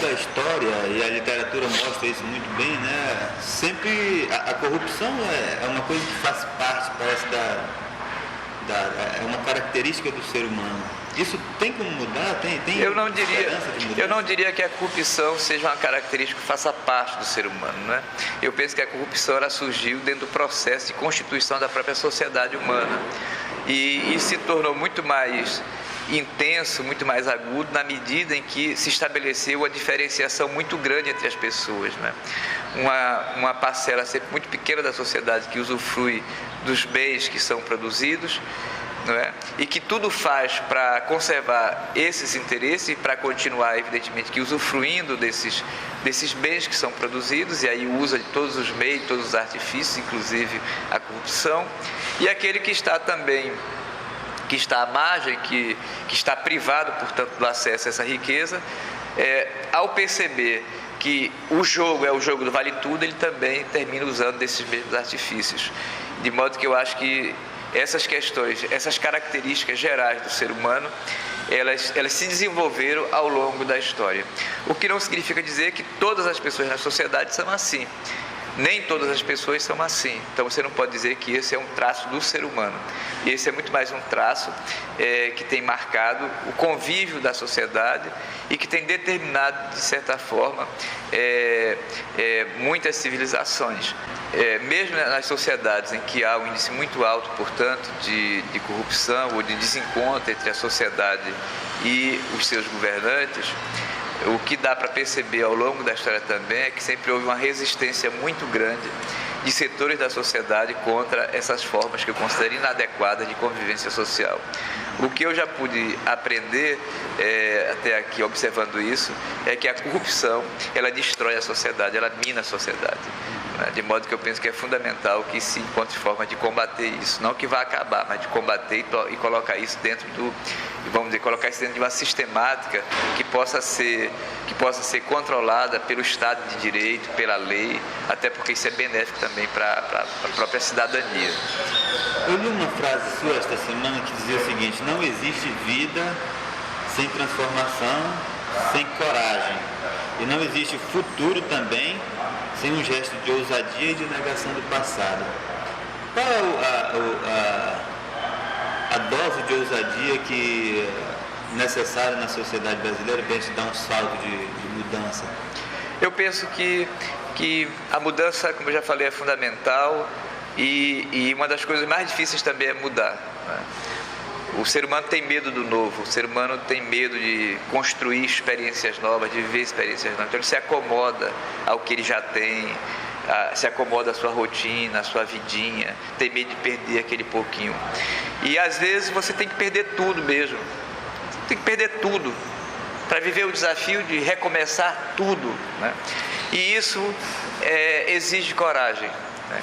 da história, e a literatura mostra isso muito bem, né? Sempre a corrupção é uma coisa que faz parte, parece, é uma característica do ser humano. Isso tem como mudar? Tem eu não esperança de mudança? Eu não diria que a corrupção seja uma característica que faça parte do ser humano, né? Eu penso que a corrupção ela surgiu dentro do processo de constituição da própria sociedade humana e se tornou muito mais intenso, muito mais agudo na medida em que se estabeleceu a diferenciação muito grande entre as pessoas, né? Uma parcela sempre muito pequena da sociedade que usufrui dos bens que são produzidos, não é? E que tudo faz para conservar esses interesses e para continuar, evidentemente, que usufruindo desses bens que são produzidos, e aí usa de todos os meios, todos os artifícios, inclusive a corrupção, e aquele que está também que está à margem, que está privado, portanto, do acesso a essa riqueza, ao perceber que o jogo é o jogo do vale tudo, ele também termina usando desses mesmos artifícios. De modo que eu acho que essas questões, essas características gerais do ser humano, elas se desenvolveram ao longo da história. O que não significa dizer que todas as pessoas na sociedade são assim. Nem todas as pessoas são assim. Então você não pode dizer que esse é um traço do ser humano. Esse é muito mais um traço que tem marcado o convívio da sociedade e que tem determinado, de certa forma, muitas civilizações. Mesmo nas sociedades em que há um índice muito alto, portanto, de corrupção ou de desencontro entre a sociedade e os seus governantes, o que dá para perceber ao longo da história também é que sempre houve uma resistência muito grande de setores da sociedade contra essas formas que eu considero inadequadas de convivência social. O que eu já pude aprender até aqui observando isso é que a corrupção ela destrói a sociedade, ela mina a sociedade. De modo que eu penso que é fundamental que se encontre forma de combater isso, não que vá acabar, mas de combater e colocar isso dentro colocar isso dentro de uma sistemática que possa ser controlada pelo Estado de Direito, pela lei, até porque isso é benéfico também para a própria cidadania. Eu li uma frase sua esta semana que dizia o seguinte: não existe vida sem transformação, sem coragem, e não existe futuro também sem um gesto de ousadia e de negação do passado. Qual é a dose de ousadia que é necessária na sociedade brasileira para a gente dar um salto de mudança? Eu penso que a mudança, como eu já falei, é fundamental e uma das coisas mais difíceis também é mudar, né? O ser humano tem medo do novo, o ser humano tem medo de construir experiências novas, de viver experiências novas. Então ele se acomoda ao que ele já tem, se acomoda à sua rotina, à sua vidinha, tem medo de perder aquele pouquinho. E às vezes você tem que perder tudo mesmo, tem que perder tudo para viver o desafio de recomeçar tudo, né? E isso exige coragem.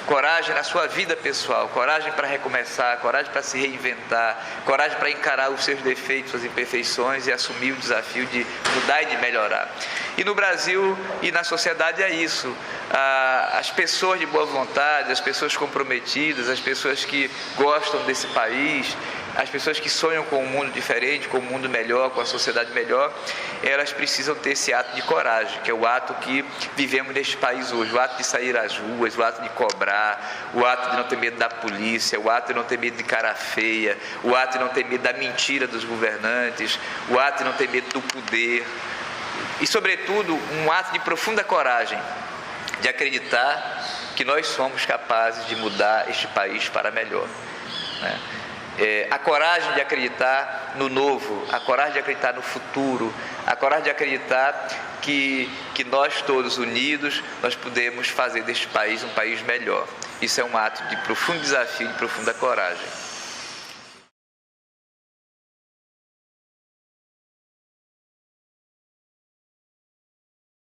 Coragem na sua vida pessoal, coragem para recomeçar, coragem para se reinventar, coragem para encarar os seus defeitos, suas imperfeições e assumir o desafio de mudar e de melhorar. E no Brasil e na sociedade é isso. As pessoas de boa vontade, as pessoas comprometidas, as pessoas que gostam desse país, as pessoas que sonham com um mundo diferente, com um mundo melhor, com a sociedade melhor, elas precisam ter esse ato de coragem, que é o ato que vivemos neste país hoje, o ato de sair às ruas, o ato de cobrar, o ato de não ter medo da polícia, o ato de não ter medo de cara feia, o ato de não ter medo da mentira dos governantes, o ato de não ter medo do poder e, sobretudo, um ato de profunda coragem, de acreditar que nós somos capazes de mudar este país para melhor, né? A coragem de acreditar no novo, a coragem de acreditar no futuro, a coragem de acreditar que nós todos unidos, nós podemos fazer deste país um país melhor. Isso é um ato de profundo desafio, de profunda coragem.